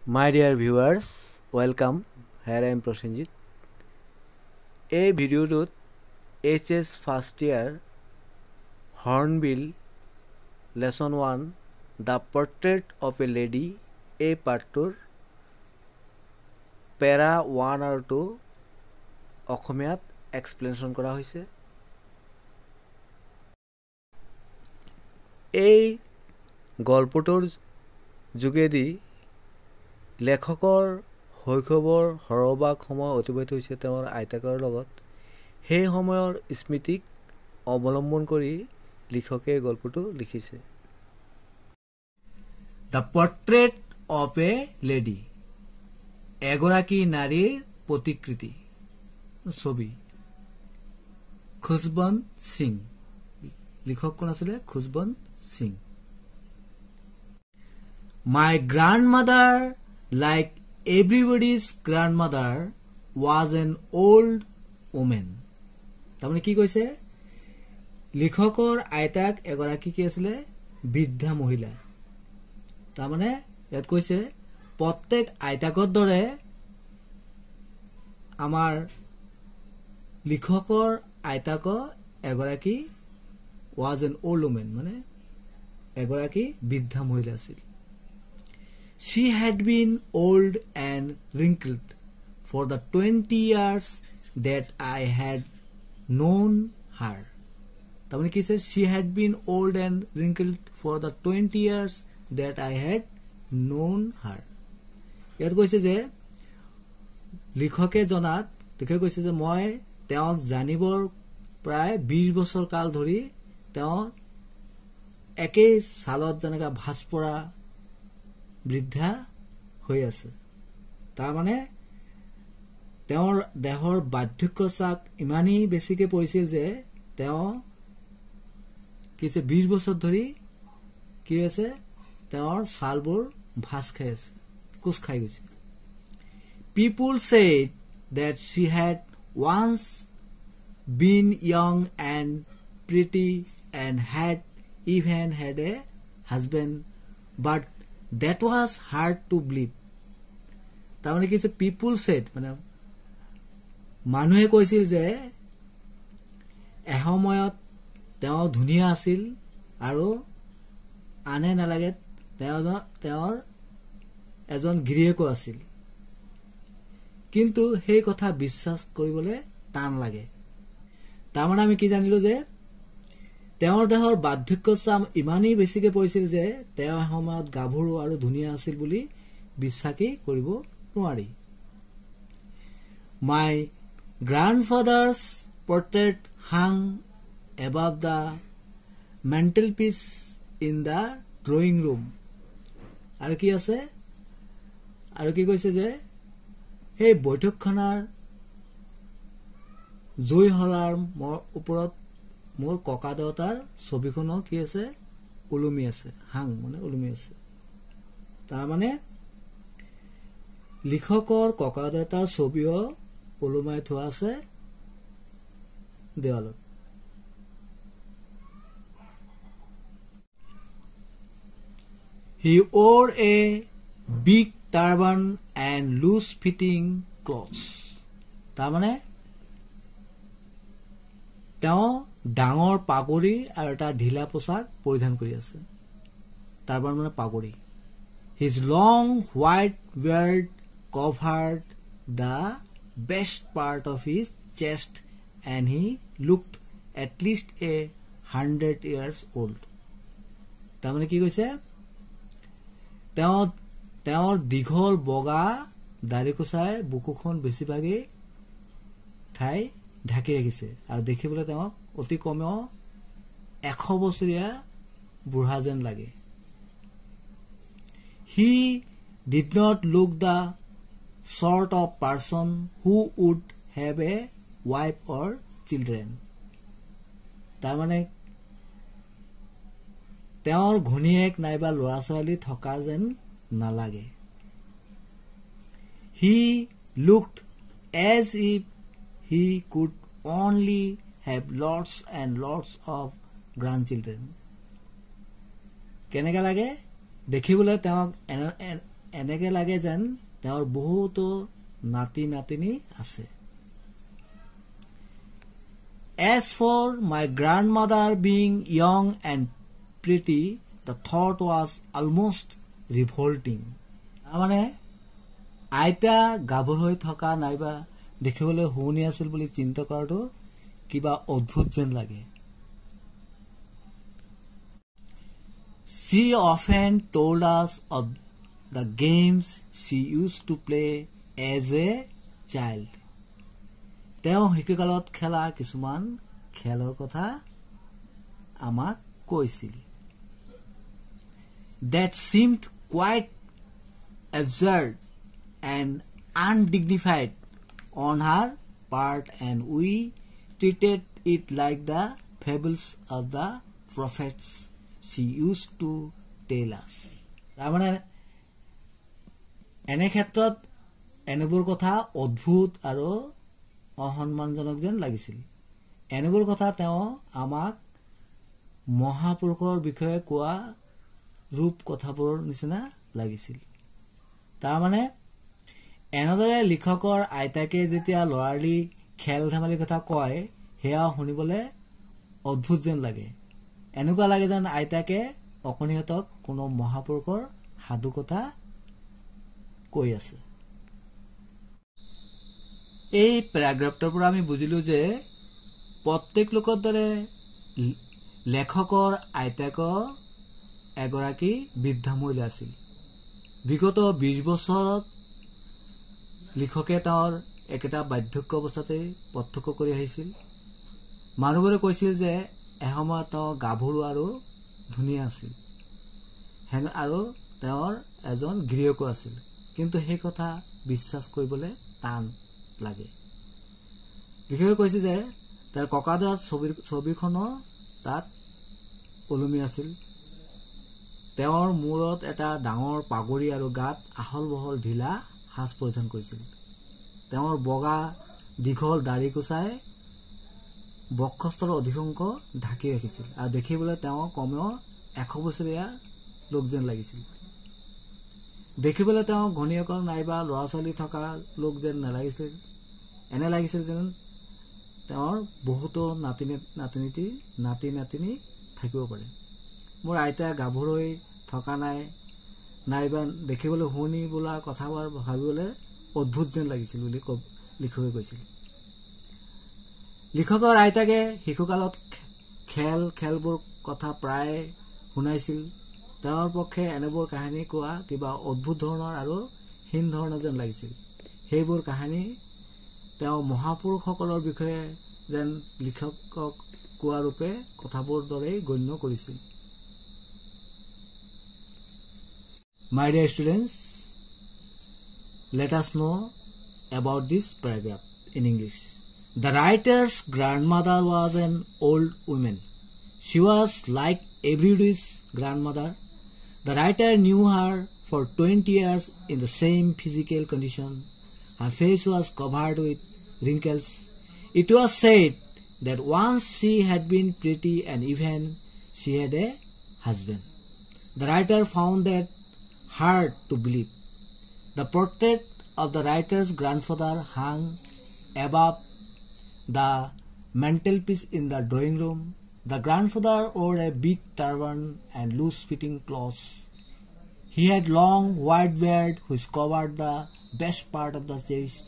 My dear viewers, welcome. Here I am Prosenjit. A video to HS first year Hornbill lesson 1 The Portrait of a Lady A part 2 para 1 or 2 অসমীয়াত explanation কৰা হৈছে। এই গল্পটোৰ যোগেদি লেখকৰ শৈশৱৰ সৰহভাগ সময় অতিবাহিত হৈছে তেওঁৰ আইতাকৰ লগত। সেই সময়ৰ স্মৃতিক অৱলম্বন কৰি লিখকে গল্পটো লিখিছে। The portrait of a lady, এগৰাকী নাৰীৰ প্ৰতিকৃতি ছবি। খুশবন্ত সিং, লিখক কোন আছিলে? Khushwant Singh. My grandmother, like everybody's grandmother, was an old woman. তাৰমানে কি কৈছে? লিখকৰ আইতাক এগৰাকী কি আছিলে? বৃদ্ধা মহিলা। তাৰমানে ইয়াত কৈছে প্ৰত্যেক আইতাকৰ দৰে আমাৰ লিখকৰ আইতাক এগৰাকী was an old woman, মানে এগৰাকী বৃদ্ধা মহিলা আছিল। She had been old and wrinkled for the 20 years that I had known her. তাৰমানে কি কৈছে? She had been old and wrinkled for the 20 years that I had known her. ইয়াত কৈছে যে লিখকে জনাত লিখকে কৈছে যে মই তেওঁক জানিবৰ প্ৰায় 20 বছৰ কাল ধৰি তেওঁ একেই ছালত যেনেকা ভাঁজ পৰা বৃদ্ধা হৈ আছে। তাৰমানে তেওঁৰ দেহৰ বাৰ্ধক্য চাপ ইমানেই বেছিকে পৰিছিল যে তেওঁ কিছু 20 বছৰ ধৰি কি আছে? তেওঁৰ ছালবোৰ ভাঁজ খাই আছে, কোচ খাই গৈছে। People said that she had once been young and pretty and had even had a husband, but that was hard to believe. তাৰমানে কি? পিপুল সেড, মানে মানুহে কৈছিল যে এসময়ত তেওঁ ধুনীয়া আছিল আৰু আনে নালাগে তেওঁৰ এজন গিৰিয়েকো আছিল, কিন্তু সেই কথা বিশ্বাস কৰিবলৈ টান লাগে। তাৰমানে আমি কি জানিলো যে তেওঁৰ দেহৰ বাৰ্ধক্য চাপ ইমানেই বেছিকে পৰিছিল যে তেওঁ সময়ত গাভৰু আৰু ধুনীয়া আছিল বুলি বিশ্বাসেই কৰিব নোৱাৰি। My grandfather's portrait hung above the mantelpiece in the drawing room. আৰু কি আছে? আৰু কি কৈছে যে সেই বৈঠকখনৰ জুই হলাৰ ওপৰত মোৰ ককা দেউতাৰ ছবিখনো কি আছে? ওলমি আছে। হাং মানে ওলমি আছে। তাৰমানে লিখকৰ ককা দেউতাৰ ছবিও ওলমাই থোৱা আছে দেৱালত। He wore a big turban and loose fitting clothes. তাৰমানে তেওঁ ডাঙৰ পাগুৰি আৰু এটা ঢিলা পোছাক পৰিধান কৰি আছে। টাৰ্বান মানে পাগুৰি। His long white beard covered the best part of his chest and he looked at least 100 years old. তাৰমানে কি কৈছে? তেওঁৰ দীঘল বগা দাড়িকোছাই বুকুখন বেছিভাগেই ঠাই ঢাকি ৰাখিছে আৰু দেখিবলৈ তেওঁক অতি কমেও 100 বছৰীয়া বুঢ়া যেন লাগে। He did not look the sort of person who would have a wife or children. তাৰমানে তেওঁৰ ঘনীয়েক নাইবা ল'ৰা ছোৱালী থকা যেন নালাগে। He looked as if he could only have lots and lots of grandchildren. কেনেকা লাগে? দেখিবলৈ তেওঁক এনেকে লাগে যেন তেওঁৰ বহুতো নাতি নাতিনী আছে। As for my grandmother being young and pretty, the thought was almost revolting. মানে আইতা গাভৰু হৈ থকা নাইবা দেখিবলৈ শুনি আছিল বুলি চিন্তা কৰাটো কিবা অদ্ভুত যেন লাগে। She often told us of the games she used to play as a child. তেওঁ শিশুকালত খেলা কিছুমান খেলৰ কথা আমাক কৈছিল। That seemed quite absurd and undignified on her part, and we treated it like the fables of the prophets she used to tell us. তাৰমানে এনে ক্ষেত্ৰত এনেবোৰ কথা অদ্ভুত আৰু অসন্মানজনক যেন লাগিছিল। এনেবোৰ কথা তেওঁ আমাক মহাপুৰুষৰ বিষয়ে কোৱা ৰূপ কথাবোৰৰ নিচিনা লাগিছিল। তাৰমানে এনেদৰে লিখকৰ আইতাকে যেতিয়া ল'ৰালি খেল ধেমালিৰ কথা কয় সেয়া শুনিবলৈ অদ্ভুত যেন লাগে। এনেকুৱা লাগে যেন আইতাকে অকণিহঁতক কোনো মহাপুৰুষৰ সাধু কথা কৈ আছে। এই পেৰাগ্ৰাফটোৰ পৰা আমি বুজিলো যে প্ৰত্যেক লোকৰ দৰে লেখকৰ আইতাকৰ এগৰাকী বৃদ্ধা মহিলা আছিল। বিগত 20 বছৰত লিখকে তেওঁৰ একেটা বাৰ্ধক্য অৱস্থাতে প্ৰত্যক্ষ কৰি আহিছিল। মানুহবোৰে কৈছিল যে এসময়ত তেওঁ গাভৰু আৰু ধুনীয়া আছিল আৰু তেওঁৰ এজন গৃহকো আছিল, কিন্তু সেই কথা বিশ্বাস কৰিবলৈ টান লাগে। লিখকে কৈছে যে তাৰ ককাদেউৰ ছবিখনো তাত ওলমি আছিল। তেওঁৰ মূৰত এটা ডাঙৰ পাগৰি আৰু গাত আহল বহল ঢিলা সাজ পৰিধান কৰিছিল। তেওঁৰ বগা দীঘল দাড়ি কোচাই বক্ষস্থলৰ অধিকাংশ ঢাকি ৰাখিছিল আৰু দেখিবলৈ তেওঁ কমেও 100 বছৰীয়া লোক যেন লাগিছিল। দেখিবলৈ তেওঁ ঘনীয়েকৰ নাইবা ল'ৰা ছোৱালী থকা লোক যেন নালাগিছিল। এনে লাগিছিল যেন তেওঁৰ বহুতো নাতি নাতিনী থাকিব পাৰে। মোৰ আইতা গাভৰু হৈ থকা নাইবা দেখিবলৈ শুনি বোলা কথাবোৰ ভাবিবলৈ অদ্ভুত যেন লাগিছিল বুলি লিখকে কৈছিল। লিখকৰ আইতাকে শিশুকালত খেলবোৰ কথা প্ৰায় শুনাইছিল। তেওঁৰ পক্ষে এনেবোৰ কাহিনী কোৱা কিবা অদ্ভুত ধৰণৰ আৰু হীন ধৰণৰ যেন লাগিছিল। সেইবোৰ কাহিনী তেওঁ মহাপুৰুষসকলৰ বিষয়ে যেন লিখকক কোৱা ৰূপে কথাবোৰ দৰেই গণ্য কৰিছিল। My dear students, let us know about this paragraph in English. The writer's grandmother was an old woman. She was like everybody's grandmother. The writer knew her for 20 years in the same physical condition. Her face was covered with wrinkles. It was said that once she had been pretty and even she had a husband. The writer found that hard to believe. The portrait of the writer's grandfather hung above the mantelpiece in the drawing room. The grandfather wore a big turban and loose-fitting clothes. He had long white beard which covered the best part of the chest.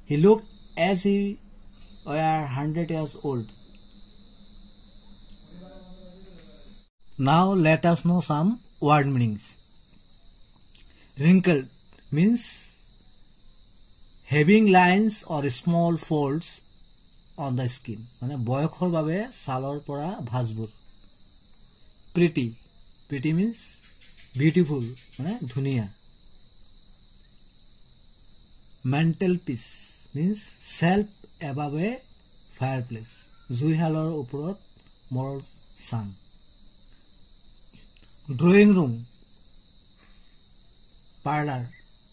He looked as he were 100 years old. Now let us know some word meanings. Wrinkled means having lines or small folds on the skin. মানে বয়সৰ বাবে ছালৰ পৰা ভাঁজবোৰ। Pretty means beautiful, মানে ধুনীয়া। Mantelpiece means shelf above a fireplace. জুইশালৰ ওপৰত মৰৰ চাং। Drawing room, parlor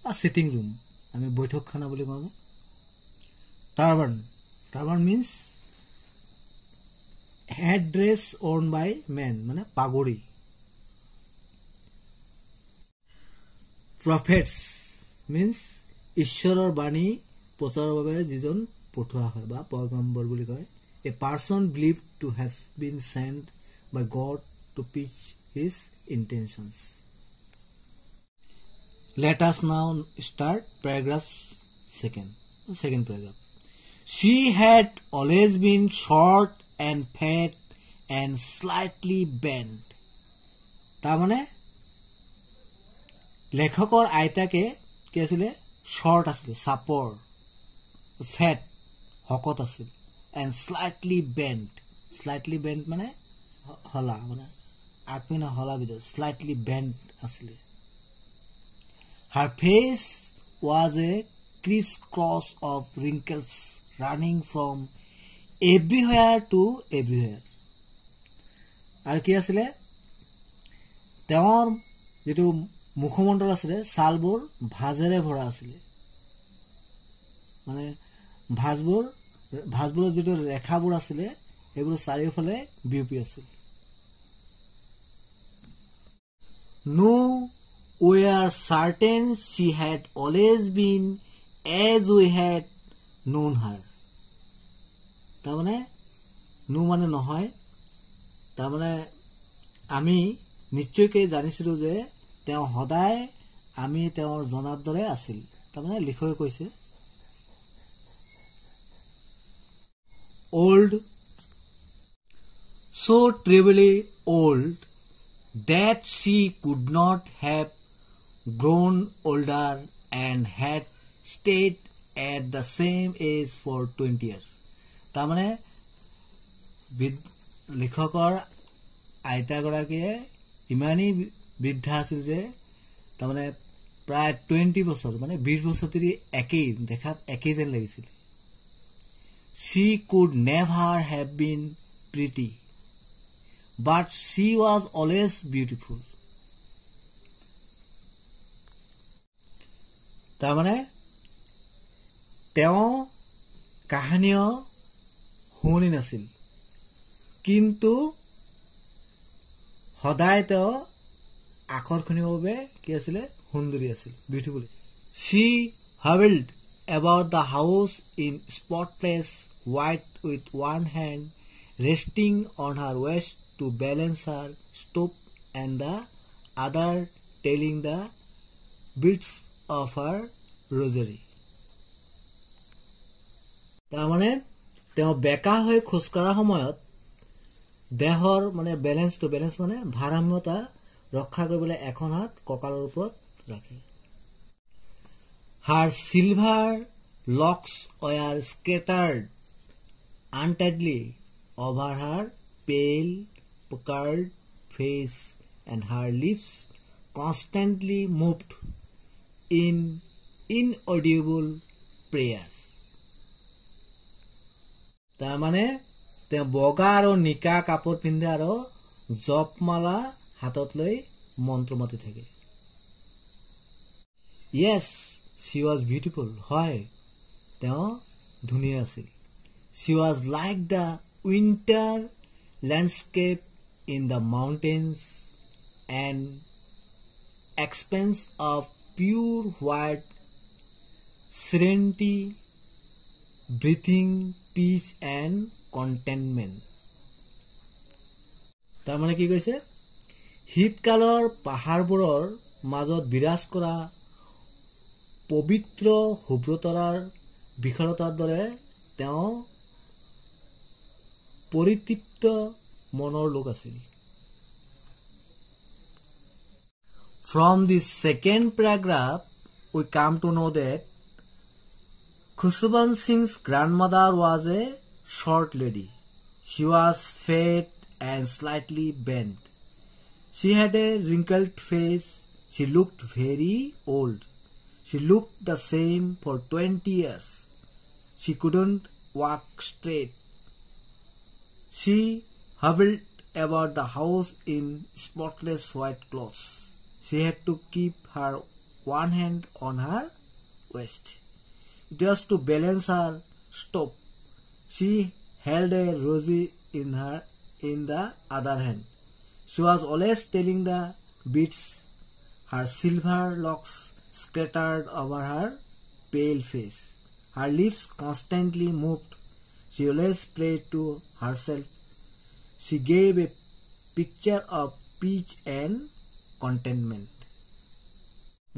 বা sitting room, আমি বৈঠকখানা বুলি কওঁ। Turban means head dress worn by men, মানে পাগৰি। prophets means ঈশ্বৰৰ বাণী প্ৰচাৰৰ বাবে যিজন পঠোৱা হয় বা পয়গম্বৰ বুলি কয় a person believed to have been sent by God to preach his intentions. Let us now start paragraph second paragraph. She had always been short and fat and slightly bent. তাৰমানে লেখকৰ আইতাকে কি আছিলে short আছিলে চাপৰ fat হকত আছিল and slightly bent মানে হলা মানে আকমিনা হলা বিদ slightly bent আছিলে. Her face was a crisscross of wrinkles running from everywhere to everywhere. আৰু কি আছিলে তেওঁৰ যেটো মুখমণ্ডল আছিলে ছালবোৰ ভাজেৰে ভৰা আছিলে মানে ভাজবোৰৰ যেটো ৰেখাবোৰ আছিলে এইবোৰ চাৰিওফালে বিউপি আছিল. No, we are certain she had always been as we had known her. তাৰমানে নো মানে নহয় তাৰমানে আমি নিশ্চয়কৈ জানিছিলো যে তেওঁ সদায় আমি তেওঁৰ জনাৰ দৰে আছিল. তাৰমানে লিখকে কৈছে old, so terribly old that she could not have grown older and had stayed at the same age for 20 years. তাৰমানে লেখকৰ আইতাগৰাকীয়ে ইমানেই বৃদ্ধা আছিল যে তাৰমানে প্ৰায় 20 বছৰ মানে 20 বছৰ ধৰি একেই দেখাত একেই যেন লাগিছিল. She could never have been pretty, but she was always beautiful. তাৰমানে তেওঁ কাহিনীও শুনি নাছিল কিন্তু সদায় তেওঁ আকৰ্ষণীয়ভাৱে কি আছিল সুন্দৰী আছিল beautiful. She hobbled about the house in spotless white with one hand resting on her waist to balance her stove and the other telling the beads of her rosary. তাৰমানে তেওঁ বেকা হৈ খোজকাঢ়া সময়ত দেহৰ মানে বেলেন্স মানে ভাৰসাম্যতা ৰক্ষা কৰিবলৈ এখন হাত কঁকালৰ ওপৰত ৰাখে. Her silver locks were scattered untidily over her pale, puckered face, and her lips constantly moved in inaudible prayer. তাৰমানে তেওঁ বগা আৰু নিকা কাপোৰ পিন্ধে আৰু জপমালা হাতত লৈ মন্ত্ৰ মাতি থাকে. Yes, she was beautiful. হয় তেওঁ ধুনীয়া আছিল. She was like the winter landscape in the mountains, an expanse of pure white serenity, breathing peace and contentment. তাৰমানে কি কৈছে শীতকালৰ পাহাৰবোৰৰ মাজত বিৰাজ কৰা পবিত্ৰ শুভ্ৰতাৰ বিশালতাৰ দৰে তেওঁ পৰিতৃপ্ত মনৰ লোক আছিল. From the second paragraph, we come to know that Khushban Singh's grandmother was a short lady. She was fat and slightly bent. She had a wrinkled face. She looked very old. She looked the same for 20 years. She couldn't walk straight. She hobbled about the house in spotless white clothes. She had to keep her one hand on her waist. Just to balance her stove, she held a rosary in the other hand. She was always telling the beads. Her silver locks scattered over her pale face. Her lips constantly moved. She always prayed to herself. She gave a picture of peace and contentment.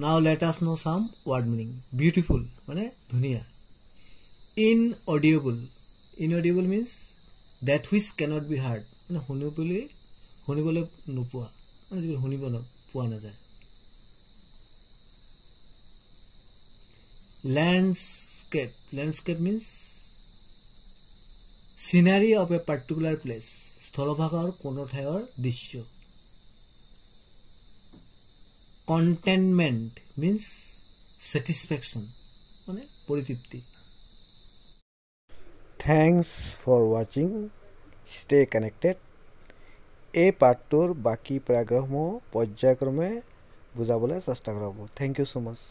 Now let us know some word meaning. Beautiful মানে ধুনিয়া. Inaudible. Inaudible means that which cannot be heard. মানে শুনিবলৈ নোপোৱা, মানে যিটো শুনিব পোৱা নাযায়. Landscape. Landscape means scenery of a particular place. স্থলভাগৰ কোনো ঠাইৰ দৃশ্য. Contentment means satisfaction, মানে পৰিতৃপ্তি. Thanks for watching. Stay connected. এই পাৰ্টটোৰ বাকী পেৰাগ্ৰাফসমূহ পৰ্যায়ক্ৰমে বুজাবলৈ চেষ্টা কৰা হ'ব. Thank you so much.